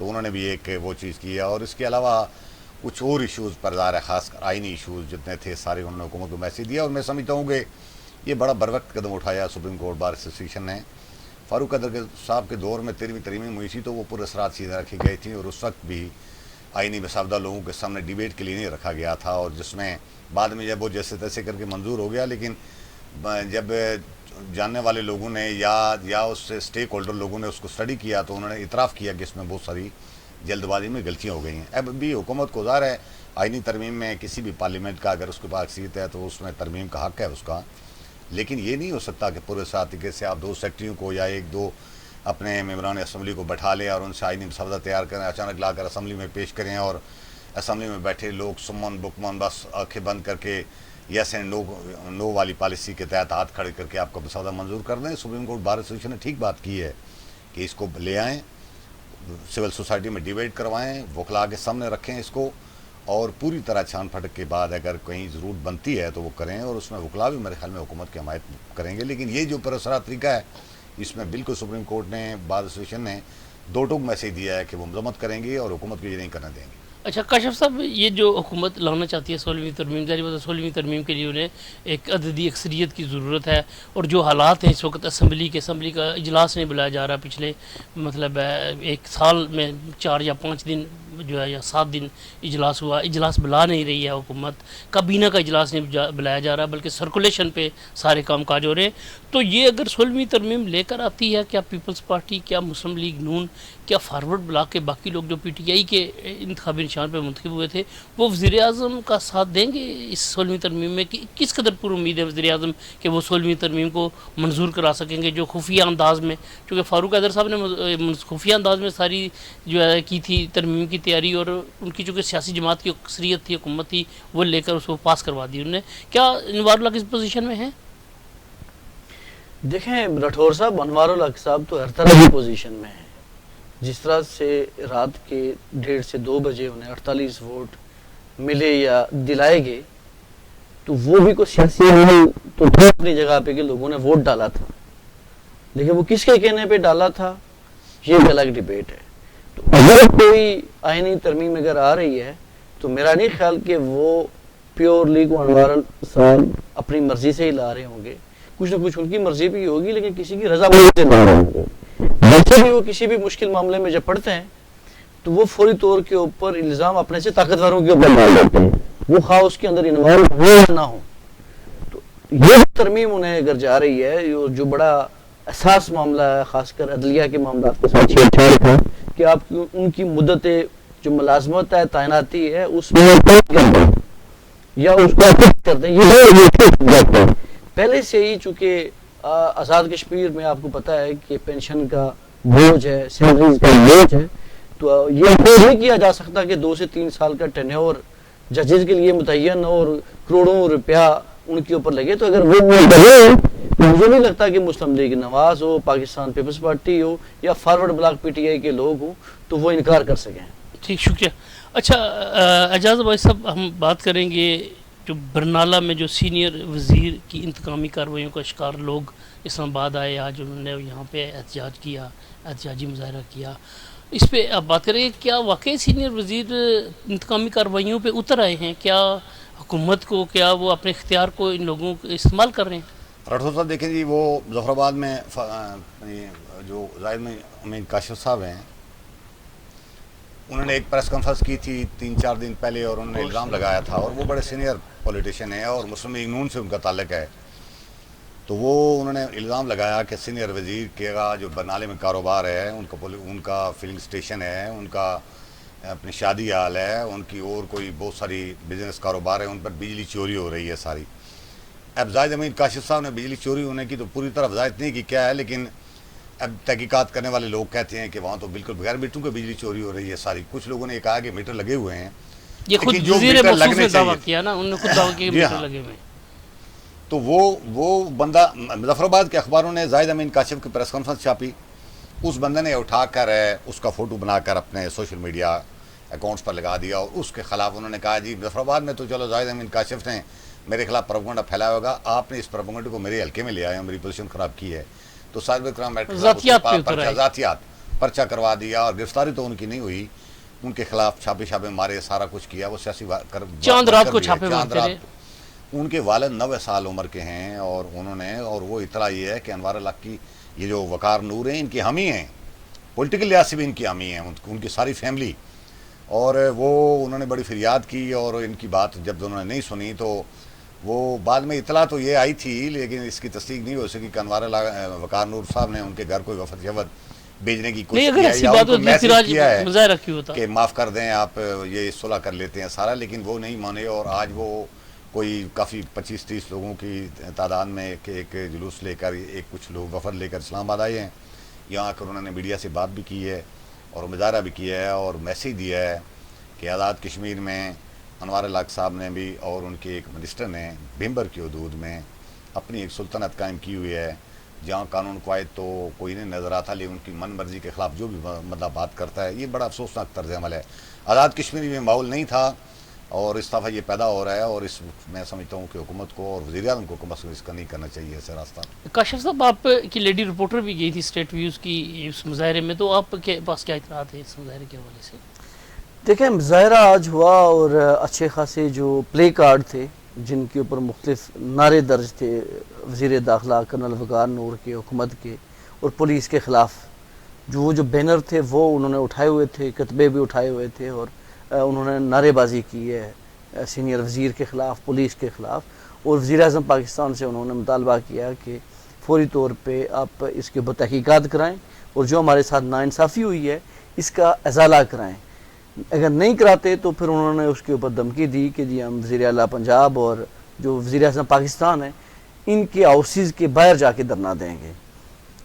تو انہوں نے بھی ایک وہ چیز کی ہے. اور اس کے علاوہ کچھ اور ایشوز پر ظاہر ہے، خاص کر آئینی ایشوز جتنے تھے سارے انہوں نے حکومت کو میسج دیا. اور میں سمجھتا ہوں کہ یہ بڑا بروقت قدم اٹھایا سپریم کورٹ بار ایسوسیشن نے. فاروق قدر صاحب کے دور میں 13ویں ترمیم ہوئی تھی تو وہ پر اثرات چیزیں رکھی گئی تھیں، اور اس وقت بھی آئینی مسودہ لوگوں کے سامنے ڈیبیٹ کے لیے نہیں رکھا گیا تھا، اور جس میں بعد میں جب وہ جیسے تیسے کر کے منظور ہو گیا. لیکن جب جاننے والے لوگوں نے یا اس سے اسٹیک ہولڈر لوگوں نے اس کو اسٹڈی کیا تو انہوں نے اعتراف کیا کہ اس میں بہت ساری جلد بازی میں غلطیاں ہو گئی ہیں. اب بھی حکومت کو ظاہر ہے آئینی ترمیم میں کسی بھی پارلیمنٹ کا اگر اس کے پاس اکثریت ہے تو اس میں ترمیم کا حق ہے اس کا، لیکن یہ نہیں ہو سکتا کہ پورے طریقے سے آپ 2 سیکٹریوں کو یا 1-2 اپنے ممبران اسمبلی کو بٹھا لیں اور ان سے آئینی مسودہ تیار کریں، اچانک لا کر اسمبلی میں پیش کریں اور اسمبلی میں بیٹھے لوگ سمن بکمن بس آنکھیں بند کر کے یس اینڈ نو والی پالیسی کے تحت ہاتھ کھڑے کر کے آپ کا مسودہ منظور کر دیں. سپریم کورٹ بار ایسوسیشن نے ٹھیک بات کی ہے کہ اس کو لے آئیں، سول سوسائٹی میں ڈیبیٹ کروائیں، وکلا کے سامنے رکھیں اس کو، اور پوری طرح چھان پھٹک کے بعد اگر کہیں ضرورت بنتی ہے تو وہ کریں، اور اس میں وکلا بھی میرے خیال میں حکومت کی حمایت کریں گے. لیکن یہ جو پر اثرات طریقہ ہے اس میں بالکل سپریم کورٹ نے بار ایسوسیشن نے 2 ٹوک میسج دیا ہے کہ وہ مذمت کریں گے اور حکومت کو یہ نہیں کرنے دیں گے. اچھا کاشف صاحب، یہ جو حکومت لانا چاہتی ہے 16ویں ترمیم، ظاہر بات ہے 16ویں ترمیم کے لیے انہیں ایک عددی اکثریت کی ضرورت ہے، اور جو حالات ہیں اس وقت اسمبلی کا اجلاس نہیں بلایا جا رہا، پچھلے مطلب 1 سال میں 4 یا 5 دن جو ہے یا 7 دن اجلاس ہوا، اجلاس بلا نہیں رہی ہے حکومت، کابینہ کا اجلاس نہیں بلایا جا رہا بلکہ سرکولیشن پہ سارے کام کاج ہو رہے ہیں. تو یہ اگر 16ویں ترمیم لے کر آتی ہے، کیا پیپلز پارٹی، کیا مسلم لیگ نون، کیا فارورڈ بلاک کے باقی لوگ جو پی ٹی آئی کے انتخابی نشان پہ منتخب ہوئے تھے وہ وزیر اعظم کا ساتھ دیں گے اس 16ویں ترمیم میں؟ کس قدر پر امید ہے وزیر اعظم کہ وہ 16ویں ترمیم کو منظور کرا سکیں گے جو خفیہ انداز میں، چونکہ فاروق حیدر صاحب نے خفیہ انداز میں ساری جو ہے کی تھی ترمیم کی تیاری، اور ان کی چونکہ سیاسی جماعت کی اکثریت تھی، حکومت تھی، وہ لے کر اس کو پاس کروا دی انہوں نے. کیا انوار اللہ کس پوزیشن میں ہیں؟ دیکھیں رٹھور صاحب، انوار الحق صاحب تو ہر طرح کی پوزیشن میں ہیں. جس طرح سے رات کے 1:30 سے 2 بجے انہیں 48 ووٹ ملے یا دلائے گئے، تو وہ بھی کوئی سیاسی عمل تو تھا اپنی جگہ پہ کہ لوگوں نے ووٹ ڈالا تھا، لیکن وہ کس کے کہنے پہ ڈالا تھا یہ بھی الگ ڈیبیٹ ہے. تو اگر کوئی آئینی ترمیم اگر آ رہی ہے تو میرا نہیں خیال کہ وہ پیورلی کو انوار صاحب اپنی مرضی سے ہی لا رہے ہوں گے. کچھ نہ کچھ ان کی مرضی بھی ہوگی، لیکن کسی کی رضا سے لا رہے ہوں گے. ویسے بھی وہ کسی بھی مشکل معاملے میں جب پڑتے ہیں تو وہ فوری طور کے اوپر الزام اپنے سے طاقتوروں کے اوپر ڈال دیتے ہیں، وہ خواہ اس کے اندر انوالو ہو یا نہ ہو. تو یہ ترمیم انہیں اگر جا رہی ہے جو بڑا اساس معاملہ ہے، خاص کر عدلیہ کے معاملات کے ساتھ چھیڑ چھاڑ کا، کہ آپ ان کی مدت جو ملازمت ہے، تعیناتی ہے، اس میں یا اس کو کر دیں. یہ پہلے سے ہی چونکہ آزاد کشمیر میں آپ کو پتہ ہے کہ پینشن کا بوجھ ہے، سیلریز کا بوجھ ہے، تو یہ افورڈ نہیں کیا جا سکتا کہ 2 سے 3 سال کا ٹینیور ججز کے لیے متعین اور کروڑوں روپیہ ان کے اوپر لگے. تو اگر وہ مجھے نہیں لگتا کہ مسلم لیگ نواز ہو، پاکستان پیپلز پارٹی ہو یا forward block P T I کے لوگ ہوں تو وہ انکار کر سکیں. ٹھیک، شکریہ. اچھا اعجاز بھائی صاحب، ہم بات کریں گے جو برنالہ میں جو سینئر وزیر کی انتقامی کارروائیوں کا شکار لوگ اسلام آباد آئے، آج انہوں نے یہاں پہ احتجاج کیا، احتجاجی مظاہرہ کیا، اس پہ آپ بات کریں گے. کیا واقعی سینئر وزیر انتقامی کارروائیوں پہ اتر آئے ہیں؟ کیا حکومت کو، کیا وہ اپنے اختیار کو ان لوگوں کو استعمال کر رہے ہیں؟ راٹھور صاحب دیکھیں جی، وہ ظفر آباد میں جو زاہد امین کاشف صاحب ہیں، انہوں نے ایک پریس کانفرنس کی تھی 3-4 دن پہلے، اور انہوں نے الزام لگایا تھا، اور وہ بڑے سینئر پولیٹیشین ہیں اور مسلم لیگ نون سے ان کا تعلق ہے. تو وہ انہوں نے الزام لگایا کہ سینئر وزیر کے جو برنالے میں کاروبار ہے، ان کا فلنگ سٹیشن ہے، ان کا اپنی شادی ہال ہے، ان کی اور کوئی بہت ساری بزنس کاروبار ہے، ان پر بجلی چوری ہو رہی ہے ساری. اب زاہد امین کاشف صاحب نے بجلی چوری ہونے کی تو پوری طرح وضاحت نہیں کی کیا ہے، لیکن اب تحقیقات کرنے والے لوگ کہتے ہیں کہ وہاں تو بالکل بغیر میٹروں کے بجلی چوری ہو رہی ہے ساری. کچھ لوگوں نے کہا کہ میٹر لگے ہوئے ہیں، یہ خود وزیر موصوف نے دعویٰ کیا نا، انہوں نے خود دعویٰ کیا کہ میٹر لگے ہوئے ہیں. تو وہ بندہ مظفر آباد کے اخباروں نے زاہد امین کاشف کی پریس کانفرنس چھاپی، اس بندے نے اٹھا کر اس کا فوٹو بنا کر اپنے سوشل میڈیا اکاؤنٹس پر لگا دیا، اور اس کے خلاف انہوں نے کہا جی مظفر آباد میں تو چلو زاہد امین کاشف نے میرے خلاف پروپیگنڈا پھیلایا ہوگا، آپ نے اس پروپیگنڈا کو میرے حلقے میں لے آئے، میری پوزیشن خراب کی ہے. تو صاحب کرام ذاتیات، پرچہ کروا دیا اور گرفتاری تو ان کی نہیں ہوئی, ان کے خلاف چھاپے مارے, سارا کچھ کیا, وہ سیاسی چاند رات کو چھاپے مارتے رہے. ان کے والد 90 سال عمر کے ہیں اور انہوں نے, اور وہ اطلاع یہ ہے کہ انوار الحق کی یہ جو وقار نور ہیں ان کی حامی ہیں, پولیٹیکل لحاظ سے بھی ان کی حامی ہیں, ان کی ساری فیملی. اور وہ انہوں نے بڑی فریاد کی اور ان کی بات جب انہوں نے نہیں سنی تو وہ بعد میں اطلاع تو یہ آئی تھی لیکن اس کی تصدیق نہیں ہو سکی کہ انوار وقار نور صاحب نے ان کے گھر کوئی وفد بھیجنے کی کوشش کی ہے یا ان کو میسیج کیا ہے کہ معاف کر دیں آپ, یہ صلح کر لیتے ہیں سارا, لیکن وہ نہیں مانے. اور آج وہ کوئی کافی 25-30 لوگوں کی تعداد میں کہ ایک جلوس لے کر, ایک کچھ لوگ وفد لے کر اسلام آباد آئے ہیں. یہاں آ کر انہوں نے میڈیا سے بات بھی کی ہے اور مظاہرہ بھی کیا ہے اور میسیج دیا ہے کہ آزاد کشمیر میں انوار الحق صاحب نے بھی اور ان کے ایک منسٹر نے بھیمبر کی حدود میں اپنی ایک سلطنت قائم کی ہوئی ہے جہاں قانون قواعد تو کوئی نہیں نظر آتا, لیکن ان کی من مرضی کے خلاف جو بھی مطلب بات کرتا ہے. یہ بڑا افسوسناک طرز عمل ہے. آزاد کشمیر میں ماحول نہیں تھا اور اس دفعہ یہ پیدا ہو رہا ہے اور اس میں سمجھتا ہوں کہ حکومت کو اور وزیر اعظم کو کم از کم اس کا نہیں کرنا چاہیے ایسا راستہ. کاشف صاحب, آپ کی لیڈی رپورٹر بھی گئی تھی اسٹیٹ ویوز کی اس مظاہرے میں, تو آپ کے پاس کیا اطلاعات ہیں اس مظاہرے کے حوالے سے؟ دیکھیں, مظاہرہ آج ہوا اور اچھے خاصے جو پلے کارڈ تھے جن کے اوپر مختلف نعرے درج تھے وزیر داخلہ کرنل وقار نور کے, حکومت کے اور پولیس کے خلاف, جو بینر تھے وہ انہوں نے اٹھائے ہوئے تھے, کتبے بھی اٹھائے ہوئے تھے اور انہوں نے نعرے بازی کی ہے سینئر وزیر کے خلاف, پولیس کے خلاف. اور وزیر اعظم پاکستان سے انہوں نے مطالبہ کیا کہ فوری طور پہ آپ اس کے اوپر تحقیقات کرائیں اور جو ہمارے ساتھ ناانصافی ہوئی ہے اس کا ازالہ کرائیں. اگر نہیں کراتے تو پھر انہوں نے اس کے اوپر دھمکی دی کہ جی ہم وزیر اعلیٰ پنجاب اور جو وزیر اعظم پاکستان ہے ان کے ہاؤسز کے باہر جا کے دھرنا دیں گے.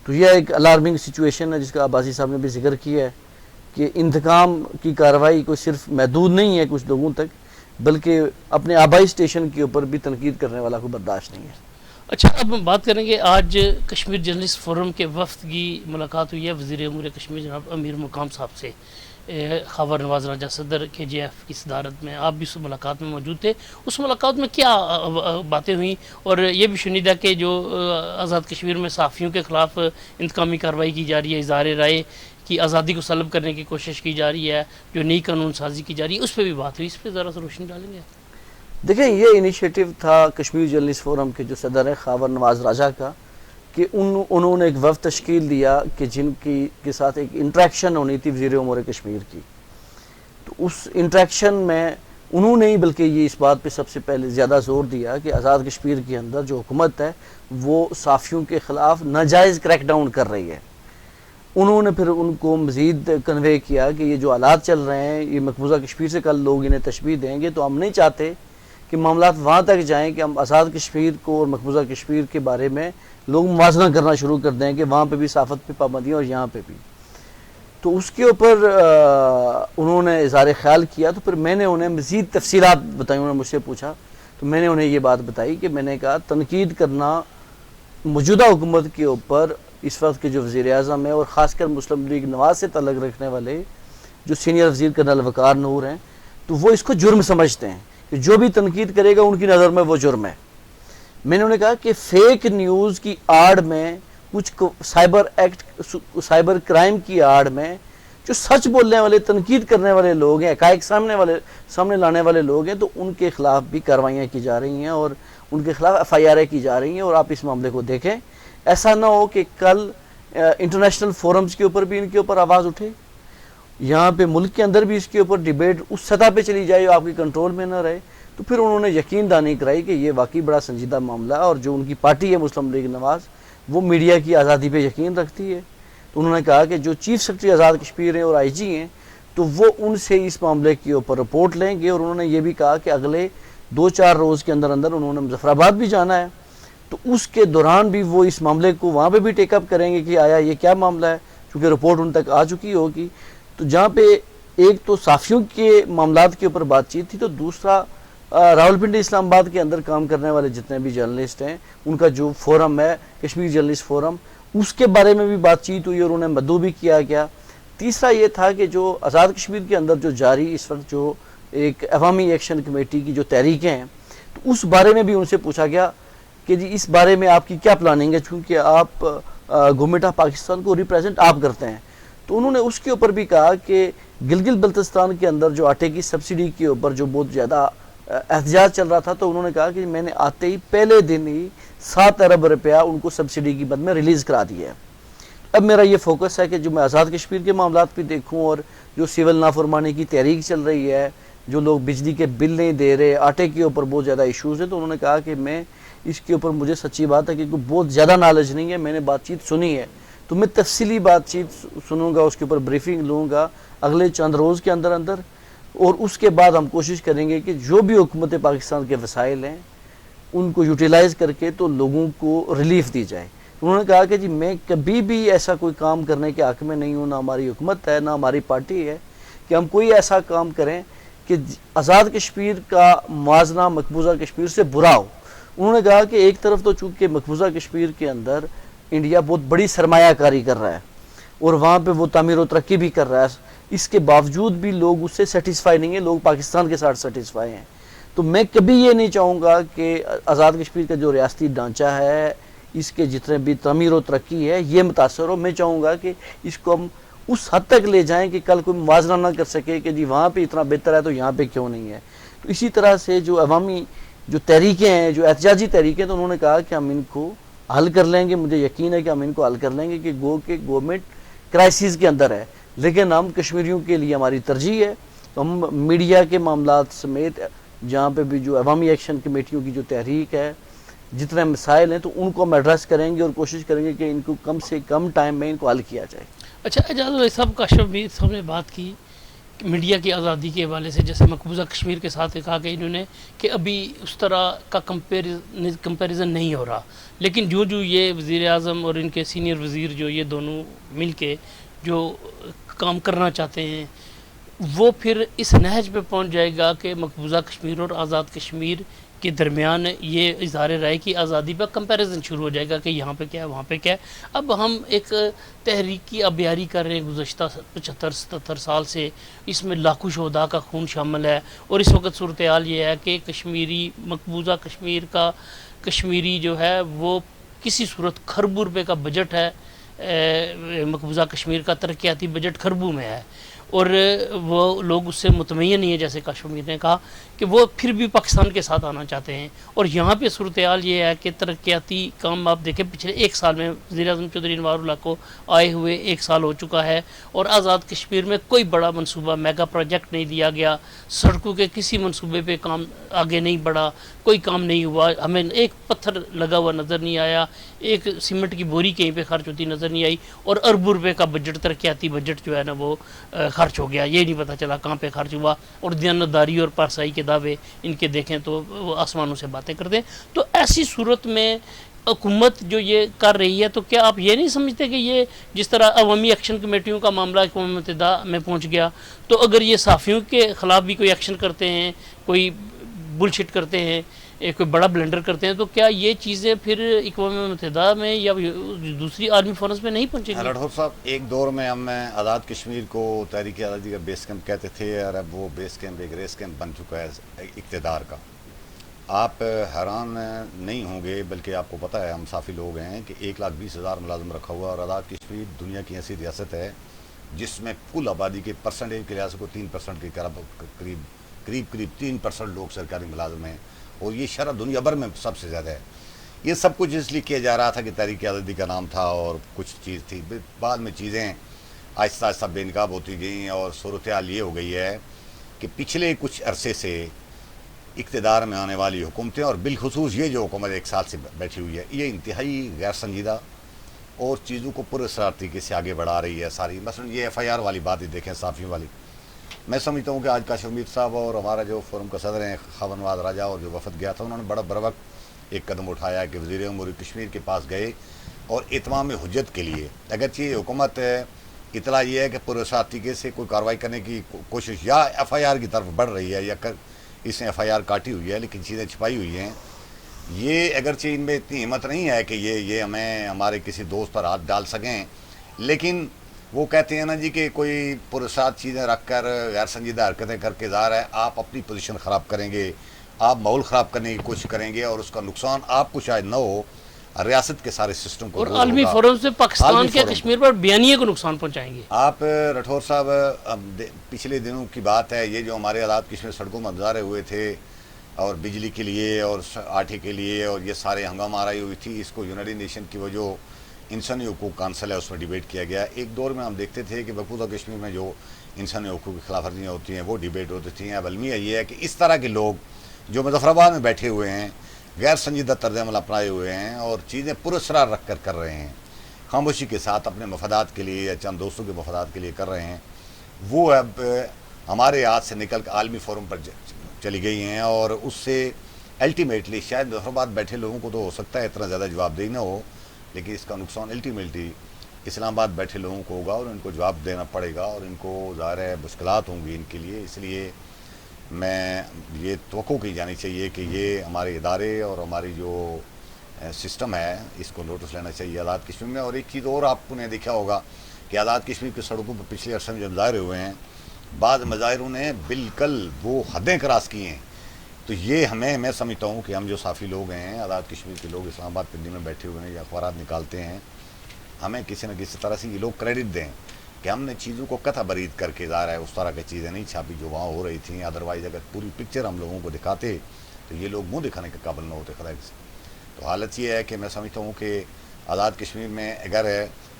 تو یہ ایک الارمنگ سچویشن ہے جس کا عباسی صاحب نے بھی ذکر کیا ہے کہ انتقام کی کارروائی کو صرف محدود نہیں ہے کچھ لوگوں تک, بلکہ اپنے آبائی اسٹیشن کے اوپر بھی تنقید کرنے والا کو برداشت نہیں ہے. اچھا, اب ہم بات کریں گے, آج کشمیر جرنلسٹ فورم کے وفد کی ملاقات ہوئی ہے وزیر امور کشمیر جناب امیر مقام صاحب سے, خاور نواز راجہ صدر KJF کی صدارت میں. آپ بھی اس ملاقات میں موجود تھے. اس ملاقات میں کیا باتیں ہوئیں؟ اور یہ بھی شنیدہ کہ جو آزاد کشمیر میں صحافیوں کے خلاف انتقامی کارروائی کی جا رہی ہے, اظہار رائے کی آزادی کو سلب کرنے کی کوشش کی جا رہی ہے, جو نئی قانون سازی کی جا رہی ہے, اس پہ بھی بات ہوئی. اس پہ ذرا سا روشنی ڈالیں گے؟ دیکھیں, یہ انیشیٹو تھا کشمیر جرنلسٹ فورم کے جو صدر ہیں خاور نواز راجہ کا کہ انہوں نے ایک وفد تشکیل دیا کہ جن کے ساتھ ایک انٹریکشن ہونی تھی وزیر امور کشمیر کی. تو اس انٹریکشن میں انہوں نے ہی بلکہ یہ اس بات پہ سب سے پہلے زیادہ زور دیا کہ آزاد کشمیر کے اندر جو حکومت ہے وہ صحافیوں کے خلاف ناجائز کریک ڈاؤن کر رہی ہے. انہوں نے پھر ان کو مزید کنوے کیا کہ یہ جو حالات چل رہے ہیں یہ مقبوضہ کشمیر سے کل لوگ انہیں تشبیہ دیں گے, تو ہم نہیں چاہتے کہ معاملات وہاں تک جائیں کہ ہم آزاد کشمیر کو اور مقبوضہ کشمیر کے بارے میں لوگ موازنہ کرنا شروع کر دیں کہ وہاں پہ بھی صحافت پہ پابندیاں اور یہاں پہ بھی. تو اس کے اوپر انہوں نے اظہار خیال کیا. تو پھر میں نے انہیں مزید تفصیلات بتائی, انہوں نے مجھ سے پوچھا تو میں نے انہیں یہ بات بتائی کہ میں نے کہا تنقید کرنا موجودہ حکومت کے اوپر اس وقت کے جو وزیر اعظم ہے اور خاص کر مسلم لیگ نواز سے تعلق رکھنے والے جو سینئر وزیر کرنل وقار نور ہیں, تو وہ اس کو جرم سمجھتے ہیں کہ جو بھی تنقید کرے گا ان کی نظر میں وہ جرم ہے. میں نے انہیں کہا کہ فیک نیوز کی آڑ میں کچھ سائبر کرائم کی آڑ میں جو سچ بولنے والے, تنقید کرنے والے لوگ ہیں, حقائق سامنے لانے والے لوگ ہیں, تو ان کے خلاف بھی کاروائیاں کی جا رہی ہیں اور ان کے خلاف FIR کی جا رہی ہیں. اور آپ اس معاملے کو دیکھیں, ایسا نہ ہو کہ کل انٹرنیشنل فورمز کے اوپر بھی ان کے اوپر آواز اٹھے, یہاں پہ ملک کے اندر بھی اس کے اوپر ڈیبیٹ اس سطح پہ چلی جائے جو آپ کی کنٹرول میں نہ رہے. تو پھر انہوں نے یقین دہانی کرائی کہ یہ واقعی بڑا سنجیدہ معاملہ ہے اور جو ان کی پارٹی ہے مسلم لیگ نواز وہ میڈیا کی آزادی پہ یقین رکھتی ہے. تو انہوں نے کہا کہ جو چیف سیکرٹری آزاد کشمیر ہیں اور IG ہیں تو وہ ان سے اس معاملے کے اوپر رپورٹ لیں گے. اور انہوں نے یہ بھی کہا کہ اگلے 2-4 روز کے اندر انہوں نے مظفر آباد بھی جانا ہے, تو اس کے دوران بھی وہ اس معاملے کو وہاں پہ بھی ٹیک اپ کریں گے کہ آیا یہ کیا معاملہ ہے, چونکہ رپورٹ ان تک آ چکی ہوگی. تو جہاں پہ ایک تو صحافیوں کے معاملات کے اوپر بات چیت تھی, تو دوسرا راولپنڈی اسلام آباد کے اندر کام کرنے والے جتنے بھی جرنلسٹ ہیں ان کا جو فورم ہے کشمیر جرنلسٹ فورم, اس کے بارے میں بھی بات چیت ہوئی اور انہیں مدعو بھی کیا گیا. تیسرا یہ تھا کہ جو آزاد کشمیر کے اندر جو جاری اس وقت جو ایک عوامی ایکشن کمیٹی کی جو تحریکیں ہیں, تو اس بارے میں بھی ان سے پوچھا گیا کہ جی اس بارے میں آپ کی کیا پلاننگ ہے, چونکہ آپ گورنمنٹ آف پاکستان کو ریپریزنٹ آپ کرتے ہیں. تو انہوں نے اس کے اوپر بھی کہا کہ گلگت بلتستان کے اندر جو آٹے کی سبسڈی کے اوپر جو بہت زیادہ احتجاج چل رہا تھا، تو انہوں نے کہا کہ میں نے آتے ہی پہلے دن ہی 7 ارب روپیہ ان کو سبسڈی کی مد میں ریلیز کرا دیا ہے۔ اب میرا یہ فوکس ہے کہ جو میں آزاد کشمیر کے معاملات بھی دیکھوں، اور جو سول نافرمانی کی تحریک چل رہی ہے، جو لوگ بجلی کے بل نہیں دے رہے، آٹے کے اوپر بہت زیادہ ایشوز ہیں، تو انہوں نے کہا کہ میں اس کے اوپر، مجھے سچی بات ہے کہ بہت زیادہ نالج نہیں ہے، میں نے بات چیت سنی ہے، تو میں تفصیلی بات چیت سنوں گا، اس کے اوپر بریفنگ لوں گا اگلے چند روز کے اندر، اور اس کے بعد ہم کوشش کریں گے کہ جو بھی حکومت پاکستان کے وسائل ہیں ان کو یوٹیلائز کر کے تو لوگوں کو ریلیف دی جائے۔ انہوں نے کہا کہ جی میں کبھی بھی ایسا کوئی کام کرنے کے حق میں نہیں ہوں، نہ ہماری حکومت ہے، نہ ہماری پارٹی ہے، کہ ہم کوئی ایسا کام کریں کہ آزاد کشمیر کا موازنہ مقبوضہ کشمیر سے برا ہو۔ انہوں نے کہا کہ ایک طرف تو چونکہ مقبوضہ کشمیر کے اندر انڈیا بہت بڑی سرمایہ کاری کر رہا ہے اور وہاں پہ وہ تعمیر و ترقی بھی کر رہا ہے، اس کے باوجود بھی لوگ اس سے سیٹسفائی نہیں ہیں، لوگ پاکستان کے ساتھ سیٹسفائی ہیں۔ تو میں کبھی یہ نہیں چاہوں گا کہ آزاد کشمیر کا جو ریاستی ڈھانچہ ہے، اس کے جتنے بھی تعمیر و ترقی ہے، یہ متاثر ہو۔ میں چاہوں گا کہ اس کو ہم اس حد تک لے جائیں کہ کل کوئی موازنہ نہ کر سکے کہ جی وہاں پہ اتنا بہتر ہے تو یہاں پہ کیوں نہیں ہے۔ تو اسی طرح سے جو عوامی جو تحریکیں ہیں، جو احتجاجی تحریکیں، تو انہوں نے کہا کہ ہم ان کو حل کر لیں گے، مجھے یقین ہے کہ ہم ان کو حل کر لیں گے، کہ گورنمنٹ کرائسس کے اندر ہے، لیکن ہم کشمیریوں کے لیے ہماری ترجیح ہے، تو ہم میڈیا کے معاملات سمیت جہاں پہ بھی جو عوامی ایکشن کمیٹیوں کی جو تحریک ہے، جتنے مسائل ہیں، تو ان کو ہم ایڈریس کریں گے اور کوشش کریں گے کہ ان کو کم سے کم ٹائم میں ان کو حل کیا جائے۔ اچھا اعجاز بھائی صاحب، کاشف بھی صاحب نے بات کی میڈیا کی آزادی کے حوالے سے، جیسے مقبوضہ کشمیر کے ساتھ کہا کہ انہوں نے کہ ابھی اس طرح کا کمپیریزن نہیں ہو رہا، لیکن جو یہ وزیر اعظم اور ان کے سینئر وزیر جو یہ دونوں مل کے جو کام کرنا چاہتے ہیں، وہ پھر اس نہج پہ پہنچ جائے گا کہ مقبوضہ کشمیر اور آزاد کشمیر کے درمیان یہ اظہار رائے کی آزادی پہ کمپیریزن شروع ہو جائے گا کہ یہاں پہ کیا ہے، وہاں پہ کیا ہے۔ اب ہم ایک تحریکی ابیاری کر رہے ہیں گزشتہ 75-77 سال سے، اس میں لاکھوں شہداء کا خون شامل ہے، اور اس وقت صورتحال یہ ہے کہ کشمیری مقبوضہ کشمیر کا کشمیری جو ہے وہ کسی صورت کھربوں روپے کا بجٹ ہے، مقبوضہ کشمیر کا ترقیاتی بجٹ کھربوں میں ہے، اور وہ لوگ اس سے مطمئن نہیں ہے، جیسے کاشمیر نے کہا کہ وہ پھر بھی پاکستان کے ساتھ آنا چاہتے ہیں۔ اور یہاں پہ صورتحال یہ ہے کہ ترقیاتی کام آپ دیکھیں پچھلے 1 سال میں وزیر اعظم چودھری انوار اللہ کو آئے ہوئے 1 سال ہو چکا ہے، اور آزاد کشمیر میں کوئی بڑا منصوبہ میگا پروجیکٹ نہیں دیا گیا، سڑکوں کے کسی منصوبے پہ کام آگے نہیں بڑھا، کوئی کام نہیں ہوا، ہمیں ایک پتھر لگا ہوا نظر نہیں آیا، ایک سیمنٹ کی بوری کہیں پہ خرچ ہوتی نظر نہیں آئی، اور اربوں روپے کا بجٹ ترقیاتی بجٹ جو ہے نا وہ خرچ ہو گیا، یہ نہیں پتہ چلا کہاں پہ خرچ ہوا، اور دیانتداری اور پارسائی کے دعوے ان کے دیکھیں تو وہ آسمانوں سے باتیں کرتے ہیں۔ تو ایسی صورت میں حکومت جو یہ کر رہی ہے، تو کیا آپ یہ نہیں سمجھتے کہ یہ جس طرح عوامی ایکشن کمیٹیوں کا معاملہ اقوام متحدہ میں پہنچ گیا، تو اگر یہ صحافیوں کے خلاف بھی کوئی ایکشن کرتے ہیں، کوئی بل شٹ کرتے ہیں، کوئی بڑا بلنڈر کرتے ہیں، تو کیا یہ چیزیں پھر اقوام متحدہ میں یا دوسری عالمی فورمز میں نہیں پہنچیں گی؟ راٹھور صاحب، ایک دور میں ہم آزاد کشمیر کو تحریک آزادی کا بیس کیمپ کہتے تھے، اور اب وہ بیس کیمپ ایک ریس کیمپ بن چکا ہے اقتدار کا۔ آپ حیران نہیں ہوں گے، بلکہ آپ کو پتہ ہے، ہم صافی لوگ ہیں کہ 1,20,000 ملازم رکھا ہوا، اور آزاد کشمیر دنیا کی ایسی ریاست ہے جس میں کل آبادی کے پرسنٹیج کے لحاظ سے کو 3% کے قریب 3% لوگ سرکاری ملازم ہیں، اور یہ شرح دنیا بھر میں سب سے زیادہ ہے۔ یہ سب کچھ اس لیے کیا جا رہا تھا کہ تحریک آزادی کا نام تھا اور کچھ چیز تھی، بعد میں چیزیں آہستہ آہستہ بے نقاب ہوتی گئیں، اور صورتحال یہ ہو گئی ہے کہ پچھلے کچھ عرصے سے اقتدار میں آنے والی حکومتیں، اور بالخصوص یہ جو حکومت 1 سال سے بیٹھی ہوئی ہے، یہ انتہائی غیر سنجیدہ اور چیزوں کو پراسرار طریقے سے آگے بڑھا رہی ہے ساری۔ مثلا یہ FIR والی بات ہی دیکھیں، صحافیوں والی، میں سمجھتا ہوں کہ آج کاشف میر صاحب اور ہمارا جو فورم کا صدر ہیں خاون نواز راجہ، اور جو وفد گیا تھا، انہوں نے بڑا بروقت ایک قدم اٹھایا ہے کہ وزیر امور کشمیر کے پاس گئے اور اتمام حجت کے لیے، اگرچہ یہ حکومت اطلاع یہ ہے کہ پراسرار طریقے سے کوئی کارروائی کرنے کی کوشش یا FIR کی طرف بڑھ رہی ہے، یا اس نے FIR کاٹی ہوئی ہے لیکن چیزیں چھپائی ہوئی ہیں، یہ اگرچہ ان میں اتنی ہمت نہیں ہے کہ یہ ہمیں ہمارے کسی دوست پر ہاتھ ڈال سکیں، لیکن وہ کہتے ہیں نا جی کہ کوئی پراسرار چیزیں رکھ کر غیر سنجیدہ حرکتیں کر کے ظاہر ہے آپ اپنی پوزیشن خراب کریں گے، آپ ماحول خراب کرنے کی کوشش کریں گے، اور اس کا نقصان آپ کو شاید نہ ہو ریاست کے سارے سسٹم کو اور دور عالمی ہوگا۔ فورم سے پاکستان عالمی کے فورم کشمیر پر بیانیے کو نقصان پہنچائیں گے۔ آپ رٹھور صاحب، پچھلے دنوں کی بات ہے، یہ جو ہمارے آزاد کشمیر سڑکوں میں مظاہرے ہوئے تھے اور بجلی کے لیے اور آٹے کے لیے اور یہ سارے ہنگامہ آرائی ہوئی تھی، اس کو یونائٹڈ نیشن کی وہ جو انسانی حقوق کونسل ہے اس میں ڈیبیٹ کیا گیا۔ ایک دور میں ہم دیکھتے تھے کہ مقبوضہ کشمیر میں جو انسانی حقوق کی خلاف ورزیاں ہوتی ہیں وہ ڈیبیٹ ہوتی تھیں۔ اب المیہ یہ ہے کہ اس طرح کے لوگ جو مظفر آباد میں بیٹھے ہوئے ہیں، غیر سنجیدہ طرز عمل اپنائے ہوئے ہیں اور چیزیں پراسرار رکھ کر رہے ہیں، خاموشی کے ساتھ اپنے مفادات کے لیے یا چند دوستوں کے مفادات کے لیے کر رہے ہیں، وہ اب ہمارے ہاتھ سے نکل کر عالمی فورم پر چلی گئی ہیں، اور اس سے الٹیمیٹلی شاید مظفر آباد بیٹھے لوگوں کو تو ہو سکتا ہے اتنا زیادہ جواب دہی نہ ہو، لیکن اس کا نقصان الٹیمیٹلی اسلام آباد بیٹھے لوگوں کو ہوگا اور ان کو جواب دینا پڑے گا اور ان کو ظاہر ہے مشکلات ہوں گی ان کے لیے۔ اس لیے میں یہ توقع کی جانی چاہیے کہ یہ ہمارے ادارے اور ہماری جو سسٹم ہے اس کو نوٹس لینا چاہیے آزاد کشمیر میں۔ اور ایک چیز اور آپ نے دیکھا ہوگا کہ آزاد کشمیر کی سڑکوں پر پچھلے عرصے میں جو مظاہرے ہوئے ہیں، بعض مظاہروں نے بالکل وہ حدیں کراس کی ہیں۔ تو یہ میں سمجھتا ہوں کہ ہم جو صافی لوگ ہیں، آزاد کشمیر کے لوگ اسلام آباد پنڈی میں بیٹھے ہوئے ہیں یا اخبارات نکالتے ہیں، ہمیں کسی نہ کسی طرح سے یہ لوگ کریڈٹ دیں کہ ہم نے چیزوں کو قطع برید کر کے ظاہر ہے اس طرح کی چیزیں نہیں چھاپی جو وہاں ہو رہی تھیں۔ ادروائز اگر پوری پکچر ہم لوگوں کو دکھاتے تو یہ لوگ منہ دکھانے کے قابل نہ ہوتے خدا سے۔ تو حالت یہ ہے کہ میں سمجھتا ہوں کہ آزاد کشمیر میں اگر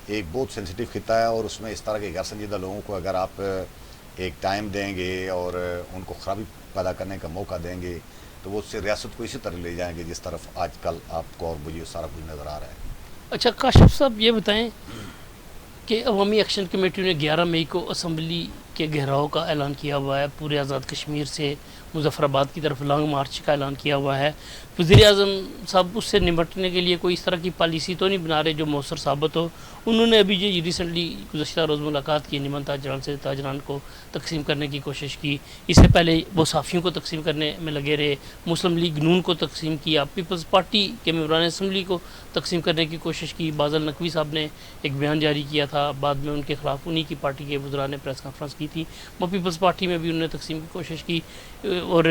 ایک بہت سینسیٹیو خطہ ہے اور اس میں اس طرح کے غیر سنجیدہ لوگوں کو اگر آپ ایک ٹائم دیں گے اور ان کو خرابی پیدا کرنے کا موقع دیں گے تو وہ اس سے ریاست کو اسی طرح لے جائیں گے جس طرف آج کل آپ کو اور مجھے سارا کچھ نظر آ رہا ہے۔ اچھا کاشف صاحب یہ بتائیں کہ عوامی ایکشن کمیٹی نے 11 مئی کو اسمبلی کے گھیراؤ کا اعلان کیا ہوا ہے، پورے آزاد کشمیر سے مظفر آباد کی طرف لانگ مارچ کا اعلان کیا ہوا ہے۔ وزیر اعظم صاحب اس سے نمٹنے کے لیے کوئی اس طرح کی پالیسی تو نہیں بنا رہے جو مؤثر ثابت ہو؟ انہوں نے ابھی جو ریسنٹلی گزشتہ روز ملاقات کی نمن تاجران سے، تاجران کو تقسیم کرنے کی کوشش کی، اس سے پہلے وہ صحافیوں کو تقسیم کرنے میں لگے رہے، مسلم لیگ نون کو تقسیم کیا، پیپلز پارٹی کے ممبران اسمبلی کو تقسیم کرنے کی کوشش کی۔ بازل نقوی صاحب نے ایک بیان جاری کیا تھا، بعد میں ان کے خلاف انہی کی پارٹی کے وزراء نے پریس کانفرنس کی تھی۔ وہ پیپلز پارٹی میں بھی انہوں نے تقسیم کی کوشش کی اور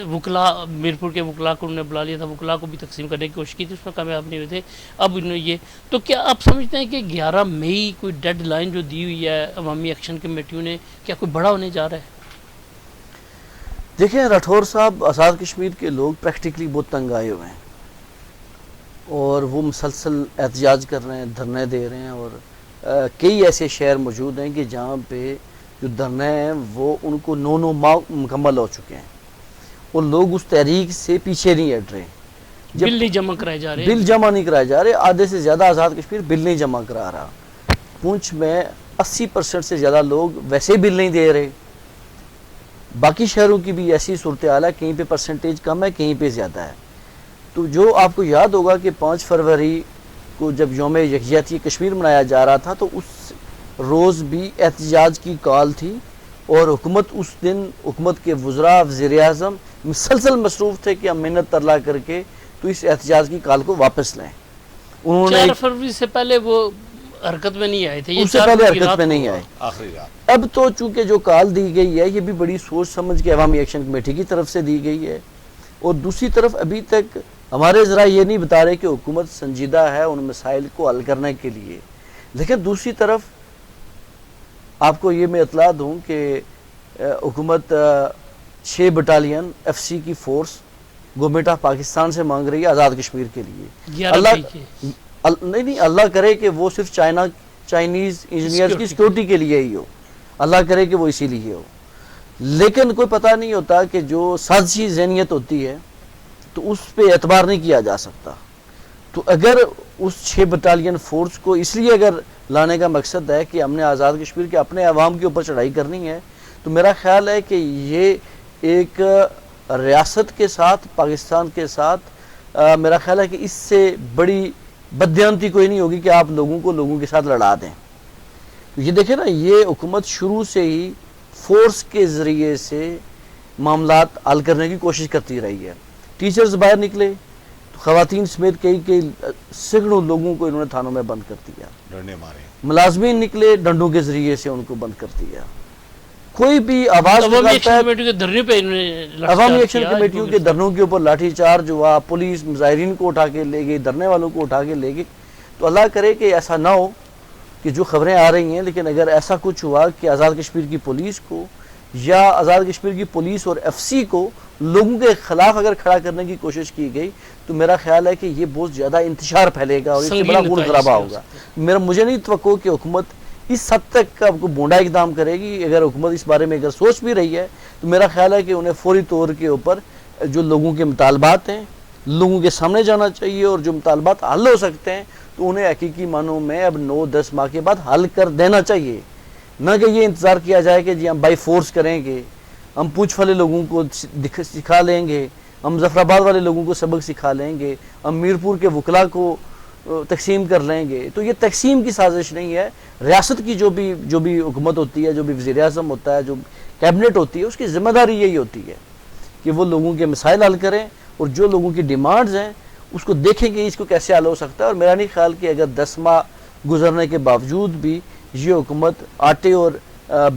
وکلاء میرپور کے وکلاء کو انہوں نے بلا لیا تھا، وکلاء کو بھی تقسیم کرنے کی کوشش کی تھی، اس میں کامیاب نہیں ہوئے تھے۔ اب انہوں نے یہ تو کیا آپ سمجھتے ہیں کہ 11 مئی کوئی ڈیڈ لائن جو دی ہوئی ہے عوامی ایکشن کمیٹیوں نے، کیا کوئی بڑا ہونے جا رہا ہے؟ دیکھیں راٹھور صاحب، آزاد کشمیر کے لوگ پریکٹیکلی بہت تنگ آئے ہوئے ہیں اور وہ مسلسل احتجاج کر رہے ہیں، دھرنے دے رہے ہیں، اور کئی ایسے شہر موجود ہیں کہ جہاں پہ جو دھرنے ہیں وہ ان کو 9 ماہ مکمل ہو چکے ہیں اور لوگ اس تحریک سے پیچھے نہیں ہٹ رہے۔ بل نہیں جمع کرائے جا رہے، بل جمع نہیں کرائے جا رہے، آدھے سے زیادہ آزاد کشمیر بل نہیں جمع کرا رہا۔ پونچھ میں 80% سے زیادہ لوگ ویسے بل نہیں دے رہے۔ باقی شہروں کی بھی ایسی صورتحال ہے، کہیں پہ پرسنٹیج کم ہے، کہیں پہ زیادہ ہے۔ تو جو آپ کو یاد ہوگا کہ 5 فروری کو جب یوم یکجہتی کشمیر منایا جا رہا تھا تو اس روز بھی احتجاج کی کال تھی اور حکومت اس دن، حکومت کے وزراء، وزیر اعظم مسلسل مصروف تھے کہ ہم محنت ترلا کر کے تو اس احتجاج کی کال کو واپس لیں۔ انہوں نے 4 فروری سے پہلے وہ حرکت میں نہیں آئے تھے، اس سے پہلے حرکت میں نہیں آئے۔ آخری رات اب تو چونکہ جو کال دی گئی ہے یہ بھی بڑی سوچ سمجھ کے عوامی ایکشن کمیٹی کی طرف سے دی گئی ہے، اور دوسری طرف ابھی تک ہمارے ذرائع یہ نہیں بتا رہے کہ حکومت سنجیدہ ہے ان مسائل کو حل کرنے کے لیے۔ لیکن دوسری طرف آپ کو یہ میں اطلاع دوں کہ حکومت 6 بٹالین ایف سی کی فورس گورنمنٹ آف پاکستان سے مانگ رہی ہے آزاد کشمیر کے لیے۔ نہیں اللہ کرے کہ وہ صرف چائنیز انجینئرز کی سیکورٹی کے لیے ہی ہو، اللہ کرے کہ وہ اسی لیے ہو، لیکن کوئی پتہ نہیں ہوتا کہ جو سازشی ذہنیت ہوتی ہے تو اس پہ اعتبار نہیں کیا جا سکتا۔ تو اگر اس 6 بٹالین فورس کو اس لیے اگر لانے کا مقصد ہے کہ ہم نے آزاد کشمیر کے اپنے عوام کے اوپر چڑھائی کرنی ہے، تو میرا خیال ہے کہ یہ ایک ریاست کے ساتھ، پاکستان کے ساتھ میرا خیال ہے کہ اس سے بڑی بددیانتی کوئی نہیں ہوگی کہ آپ لوگوں کو لوگوں کے ساتھ لڑا دیں۔ یہ دیکھیں نا، یہ حکومت شروع سے ہی فورس کے ذریعے سے معاملات حل کرنے کی کوشش کرتی رہی ہے۔ ٹیچرز باہر نکلے تو خواتین سمیت کئی سینکڑوں لوگوں کو انہوں نے تھانوں میں بند کر دیا، ڈنڈے مارے، ملازمین نکلے ڈنڈوں کے ذریعے سے ان کو بند کر دیا، کوئی بھی آواز عوامی نکالتا ایکشن ہے، کمیٹی کے دھرنے پہ انہوں نے لاٹھی عوامی چارج ایکشن کیا، کمیٹیوں کے دھرنوں کے اوپر لاٹھی چارج ہوا، پولیس مظاہرین کو اٹھا کے لے گئی، دھرنے والوں کو اٹھا کے لے گئی. تو اللہ کرے کہ ایسا نہ ہو کہ جو خبریں آ رہی ہیں، لیکن اگر ایسا کچھ ہوا کہ آزاد کشمیر کی پولیس کو یا آزاد کشمیر کی پولیس اور ایف سی کو لوگوں کے خلاف اگر کھڑا کرنے کی کوشش کی گئی تو میرا خیال ہے کہ یہ بہت زیادہ انتشار پھیلے گا اور اس سے بڑا خون خرابہ ہوگا. مجھے نہیں توقع کہ حکومت اس حد تک کا بونڈا اقدام کرے گی. اگر حکومت اس بارے میں اگر سوچ بھی رہی ہے تو میرا خیال ہے کہ انہیں فوری طور کے اوپر جو لوگوں کے مطالبات ہیں لوگوں کے سامنے جانا چاہیے، اور جو مطالبات حل ہو سکتے ہیں تو انہیں حقیقی معنوں میں اب 9-10 ماہ کے بعد حل کر دینا چاہیے. نہ کہ یہ انتظار کیا جائے کہ جی ہم بائی فورس کریں گے، ہم پونچھ والے لوگوں کو سکھا لیں گے، ہم ظفر آباد والے لوگوں کو سبق سکھا لیں گے، ہم میرپور کے وکلاء کو تقسیم کر لیں گے. تو یہ تقسیم کی سازش نہیں ہے. ریاست کی جو بھی حکومت ہوتی ہے، جو بھی وزیر اعظم ہوتا ہے، جو کیبنٹ ہوتی ہے، اس کی ذمہ داری یہی ہوتی ہے کہ وہ لوگوں کے مسائل حل کریں اور جو لوگوں کی ڈیمانڈز ہیں اس کو دیکھیں کہ اس کو کیسے حل ہو سکتا ہے. اور میرا نہیں خیال کہ اگر 10 ماہ گزرنے کے باوجود بھی یہ حکومت آٹے اور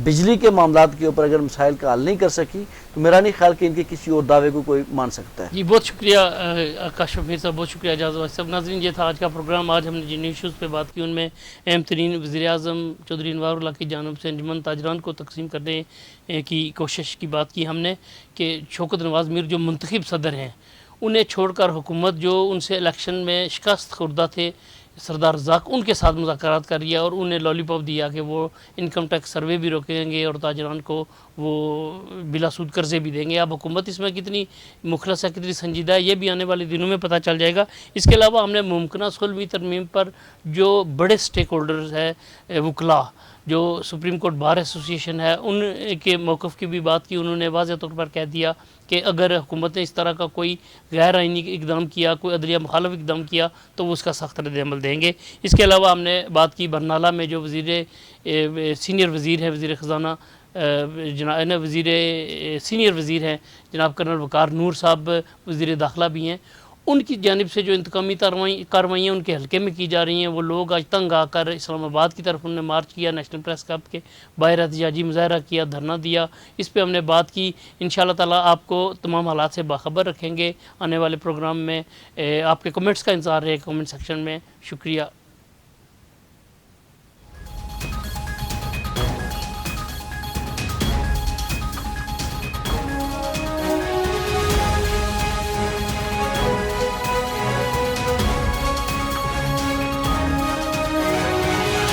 بجلی کے معاملات کے اوپر اگر مسائل کا حل نہیں کر سکی تو میرا نہیں خیال کہ ان کے کسی اور دعوے کو کوئی مان سکتا ہے. جی بہت شکریہ کاشف میر صاحب، بہت شکریہ اعجاز اباسی صاحب. ناظرین، یہ تھا آج کا پروگرام. آج ہم نے جن ایشوز پہ بات کی ان میں اہم ترین وزیر اعظم چودھری انوار اللہ کی جانب سے انجمن تاجران کو تقسیم کرنے کی کوشش کی بات کی ہم نے کہ شوکت نواز میر جو منتخب صدر ہیں انہیں چھوڑ کر حکومت جو ان سے الیکشن میں شکست خوردہ تھے سردار رزاق، ان کے ساتھ مذاکرات کر لیا اور انہیں لالی پاپ دیا کہ وہ انکم ٹیکس سروے بھی روکیں گے اور تاجران کو وہ بلا سود قرضے بھی دیں گے. اب حکومت اس میں کتنی مخلص ہے، کتنی سنجیدہ ہے، یہ بھی آنے والے دنوں میں پتہ چل جائے گا. اس کے علاوہ ہم نے ممکنہ سلمی ترمیم پر جو بڑے سٹیک ہولڈرز ہیں وکلاء، جو سپریم کورٹ بار ایسوسی ایشن ہے، ان کے موقف کی بھی بات کی. انہوں نے واضح طور پر کہہ دیا کہ اگر حکومت نے اس طرح کا کوئی غیر آئینی اقدام کیا، کوئی عدلیہ مخالف اقدام کیا تو وہ اس کا سخت رد عمل دیں گے. اس کے علاوہ ہم نے بات کی برنالہ میں جو سینئر وزیر ہے، وزیر خزانہ سینئر وزیر ہیں جناب کرنل وقار نور صاحب، وزیر داخلہ بھی ہیں، ان کی جانب سے جو انتقامی کارروائیاں ان کے حلقے میں کی جا رہی ہیں. وہ لوگ آج تنگ آ کر اسلام آباد کی طرف انہوں نے مارچ کیا، نیشنل پریس کلب کے باہر احتجاجی مظاہرہ کیا، دھرنا دیا. اس پہ ہم نے بات کی. انشاءاللہ تعالیٰ آپ کو تمام حالات سے باخبر رکھیں گے آنے والے پروگرام میں. آپ کے کمنٹس کا انتظار ہے کمنٹ سیکشن میں. شکریہ.